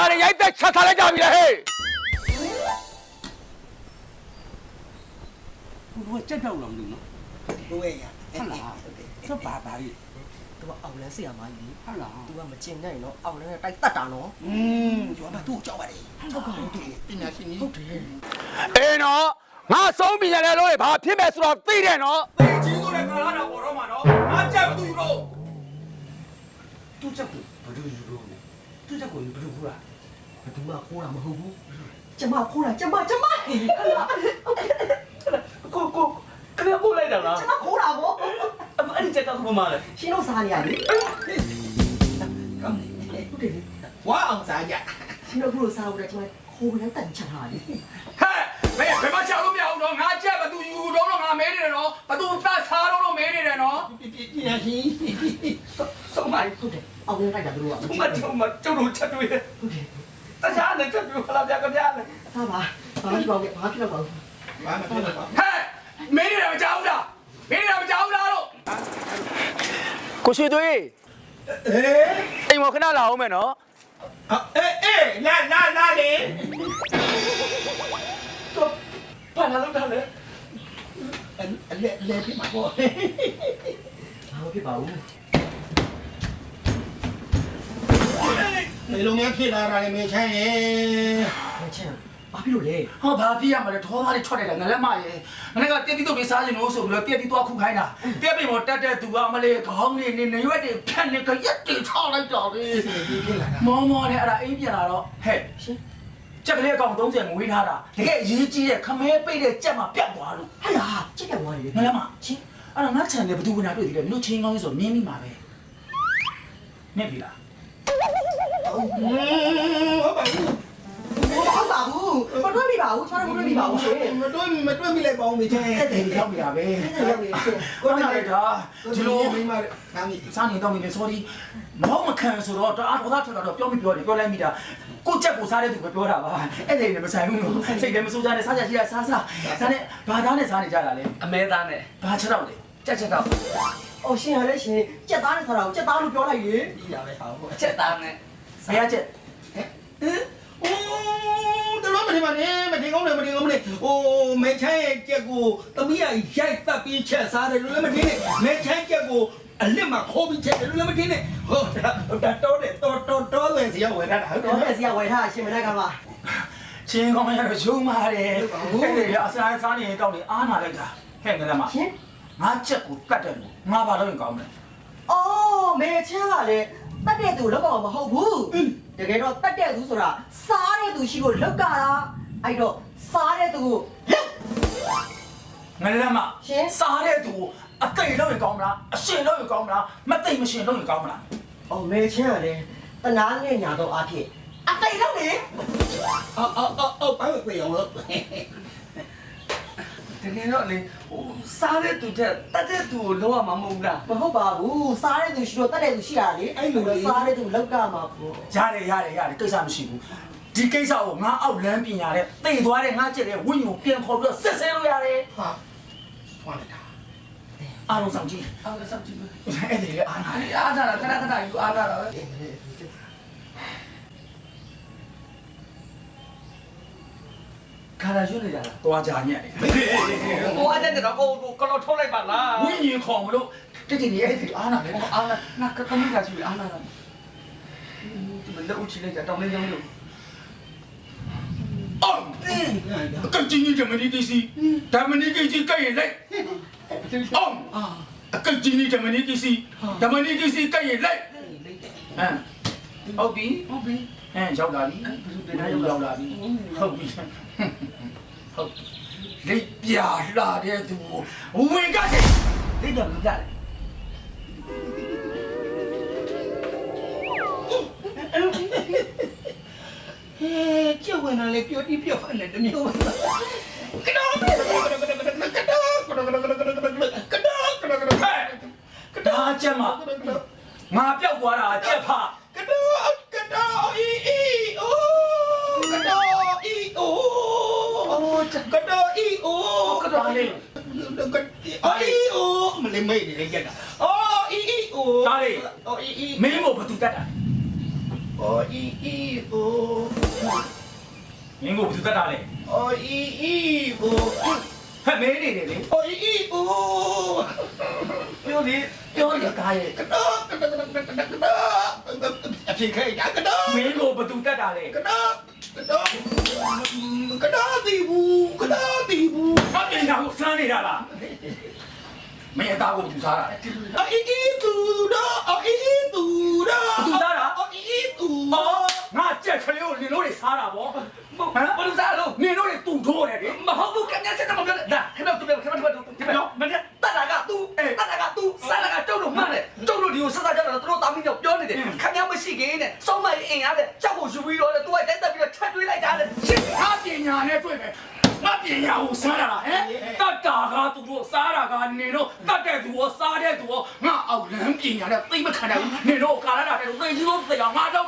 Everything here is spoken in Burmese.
တွေရိုက်သက်ချက်ထားလိုက်ကြပြီလေဟဲ့ဘုရားကြက်တော့လို့မလို့နော်ဘယ်ရဟုတ်လားစပါပါကြီးသူကအောင်လန်းဆရာမကြီး ဟုတ်လား သူကမကျင်နိုင်နော်အောင်လန်းနဲ့တိုက်တက်တာနော်ကျွမ်းမသူ့ကြောက်ပါတယ် ဟုတ်ကဲ့ဟုတ်တယ် ပညာရှင်ကြီးဟုတ်တယ်အေးနော်ငါဆုံးပြီလေလို့ဘာဖြစ်မဲ့ဆိုတော့သိတယ်နော် တေးကြီးဆိုတဲ့ကာလာတော့ပေါ်တော့မှာနော်ငါကြက်ဘူးလို့သူ့ချက်ကိုဘယ်လိုယူလို့လဲသူ့ချက်ကိုဘယ်လိုခိုးတာ ဘယ်သူမှခိုးတာမဟုတ်ဘူးကျမခိုးတာကျမကိုခဏပို့လိုက်တာလား ကျမခိုးတာဗော အဲ့ဒီချက်ကခိုးမှလဲ ရှင်တို့စားနေရတယ် ကောင်းတယ်ဟုတ်တယ်ဝါအောင်စားကြ ရှင်တို့ဘလို့စားလို့လဲကျမခိုးလည်းတန်ချတာလေ ဟဲ့ဘယ်မှာချလို့မရဘူးတော့ငါကြက်ဘသူယူတော့ငါမဲနေတယ်နော်ဘသူသတ်စားတော့မဲနေတယ်နော် ပညာရှင်ဆုံးပါဟုတ်တယ်အောင်လန်းတိုက်တာတို့ကမမကျုံမကျုံတို့ချက်တွေ ဟုတ်တယ် တရားနဲ့ချက်တွေခလာပြကြပြလေ စားပါဘာဖြစ်ပါ့ဘာဖြစ်တော့ပါ ဘာမဖြစ်တော့ပါ ဟဲ့မဲနေတယ်မကြောက်ဘူးလားမဲနေတယ်မကြောက်ဘူးလားလို့ ကိုရွှေသွေး အေး အိမ်မခဏလာအောင်မယ်နော် အေးလာလေ တော့ဘာလာလို့တာလဲ လေပြမှာပေါ့ ဘာဖြစ်ပါဘူး ဒီလိုမျိုးဖြစ်လာတာလေမေချမ်းရဲ့ မချင်ဘာဖြစ်လို့လဲ ဟောဘာဖြစ်ရမလဲထောသားတွေထွက်တယ်ငါလည်းမရဲငါကတက်တီးတော့လေးစားချင်လို့ဆိုပြီးတော့တက်တီးတော့ခုခိုင်းတာတက်ပြင်ပေါ်တက်တဲ့သူကအမလေးခေါင်းလေးနေရွက်တွေဖြတ်နေကြရက်တွေချလိုက်တော့လေ ဖြစ်လာတာ မောမောနဲ့အဲ့ဒါအိမ်ပြန်လာတော့ဟဲ့ ရှင် ကြက်ကလေးအကောင်30ငွေထားတာတကယ်အရေးကြီးတဲ့ခမဲပိတ်တဲ့ကြက်မှာပြတ်သွားလို့ ဟဲ့လားကြည့်တယ်ဝါလေ ငါလည်းမ ချင်း အဲ့ဒါငါချန်တယ်ဘသူကနာတွေ့သေးတယ်မင်းတို့ချင်းကောင်းဆိုမြင်းမိမှာပဲမြင်ပြီလား ဟုတ်ပါဘူး ဟုတ်ပါဘူးမတွေ့မိပါဘူးချောတော့မတွေ့မိပါဘူးရှင် မတွေ့မိလိုက်ပါဦးမေချမ်း အဲ့ဒါရောက်နေတာပဲ ရောက်နေရှင် ကိုနာလိုက်တာဒီလို မိမနာမည် စားနေတော့နေလေ sorry မဟုတ်မခံဆိုတော့တအားဒေါသထွက်တော့ပြောမိပြောတယ်ပြောလိုက်မိတာကိုချက်ကိုစားတဲ့သူပဲပြောတာပါအဲ့ဒါလည်းမဆိုင်ဘူးလို့စိတ်လည်းမစိုးကြနဲ့စားကြရှိတာစားဒါနဲ့ဘာသားနဲ့စားနေကြတာလဲ အမဲသားနဲ့ ဘာချက်တော့လဲချက်တော့ အော်ရှင်ရလဲရှင်ကြက်သားနဲ့ဆိုတာကိုကြက်သားလို့ပြောလိုက်လေ ဒီရပဲဟာဟုတ် အချက်သားနဲ့ ဘယ်ကချက် အိုးတော်မနေပါနဲ့မတင်ကောင်းတယ်မတင်ကောင်းလေဟိုမေချမ်းရဲ့ကြက်ကိုသမီးကရိုက်တက်ပြီးချက်စားတယ်လို့လည်းမတင်နဲ့မေချမ်းကြက်ကိုအလစ်မှာခိုးပြီးချက်တယ်လို့လည်းမတင်နဲ့ဟုတ်တာတော်တယ်တော်တယ်စီရဝယ်ရတာဟုတ် တော့ တယ် တဲ့စီကဝယ်ထားရှင်မနေ့ကပါ ချင်းကောင်းရတော့ရုံးပါတယ်အဲ့ဒါအစားစားနေတောက်နေအားနာလိုက်တာဟဲ့ငါလည်းမ ရှင် ငါချက်ကိုတတ်တယ်လို့ငါဘာလို့ရင်ကောင်းမလဲ အော်မေချမ်းကလည်းတတ်တဲ့သူလောက်ကမဟုတ်ဘူးတကယ်တော့တတ်တဲ့သူဆိုတာစားတဲ့သူရှိဖို့လောက်ကတာအဲ့တော့စားတဲ့သူကိုငါလည်းမစားတဲ့သူအသိလို့ရင်ကောင်းမလားအရှင်လို့ရင်ကောင်းမလားမသိမရှင်လို့ရင်ကောင်းမလား အော်မေချမ်းကလည်းတနာနဲ့ညာတော့အဖြစ်အတိတ်လို့လေ အော်ဘာလို့ပြောလို့ တကယ်တော့လေဟိုစားတဲ့သူတက်တက်တဲ့သူကိုလောရမှာမဟုတ်လား မဟုတ်ပါဘူးစားတဲ့သူရှိတော့တတ်တဲ့သူရှိတာလေအဲ့လိုစားတဲ့သူလောက်ကမှာပေါ့ ရတယ်ကိစ္စမရှိဘူးဒီကိစ္စကိုငါအောက်လမ်းပညာတဲ့တိတ်သွားတဲ့ငါချက်တဲ့ဝိညာဉ်ပြန်ခေါ်ပြီးတော့စစ်ဆဲလို့ရတယ် ဟာဖွာလိုက်တာ အားလုံးဆောင်ကြည့် အော်လက်ဆောင်ကြည့်မယ် အဲ့ဒီလေအားနာ အားထားတာခဏယူအားထားတာပဲခါရရွှေ့နေကြလား သွားကြညက်နေ ဟိုအားတဲ့တော့ကိုကတော့ထုတ်လိုက်ပါလား ဝိညာဉ်ခေါ်မလို့တိတ်နေအဲ့ဒီအားနာလေ အားနာနာကတည်းကကြည့်အားနာတာဒီမလက်ဦးချလိုက်တာတောင်းလေးကြောင်းလို့ အော်ကကြင်းဂျမနီကစီဂျမနီကစီကဲ့လိုက်အော်ကကြင်းဂျမနီကစီဂျမနီကစီကဲ့လိုက်ဟမ်ဟုတ်ပြီဟမ်ရောက်လာပြီရောက်လာပြီဟုတ်ပြီဟုတ်လိပ်ပြလာတဲ့သူဝင်ကတဲ့ လိမ့်တယ်မကြတယ် ဟဲကျဝင်လာလေပြောတိပြောဖန်နေတမျိုးကတော့ဒါချက်မှာငါပြောက်သွားတာချက်ဖ ကတော့အီအိုးကတော့အီအိုးကတော့အီအိုး ကတော့လေ အော်အီအိုးမလေးမိတ်နေရက်ကအော်အီအိုး ဒါလေ အော်အီ မင်းမို့ဘသူတက်တာ မ အော်အီအီအို မင်းကိုဘယ်သူတတ်တာလဲ အော်အီအီအို ဟဲ့မဲနေတယ်လေ အော်အီအီအို ပြောလေကားရဲ့ ကတော့အဖြစ်ခဲရကတော့ မင်းကိုဘယ်သူတတ်တာလဲ ကတော့တီဘူး ငါပြင်တာကိုစမ်းနေတာလားမင်းအသားကိုဘယ်သူစားတာလဲ အီအီတူတော့အီအီတူတော့ ဘယ်သူစားတာ အီအီတူ ဟောငါကြက်ကလေးကိုနင်တို့တွေစားတာဗောဟမ် ဘယ်လိုစားလို့ နင်တို့တွေတူထိုးတယ်လေ မဟုတ်ဘူးခင်ဗျာစက်တော့မပြောနဲ့ဒါခင်ဗျာသူပြောခင်ဗျာဒီပြောမင်းတတ်တာက तू တတ်တာက तू စားတာကကျုပ်တို့မှန်တယ်ကျုပ်တို့ဒီကိုဆက်စားကြတော့သူတို့တာမီးကြောင့်ပြောနေတယ်ခင်ဗျာမရှိခင်နဲ့စောင်းမအင်ရတဲ့ကြောက်ကိုယူပြီးတော့ तू ကတိုက်တက်ပြီးတော့ချက်တွေးလိုက်တာလေရှင်း ငါပညာနဲ့တွေ့မယ်ငါပညာကိုစားတာလားဟမ်တတ်တာကသူတို့စားတာကနင်တို့တတ်တဲ့သူရောစားတဲ့သူရောငါအောက်လမ်းပညာနဲ့သိမခံနိုင်ဘူးနင်တို့ကာလာတာတဲ့သိကြီးလို့သိအောင်ငါတော့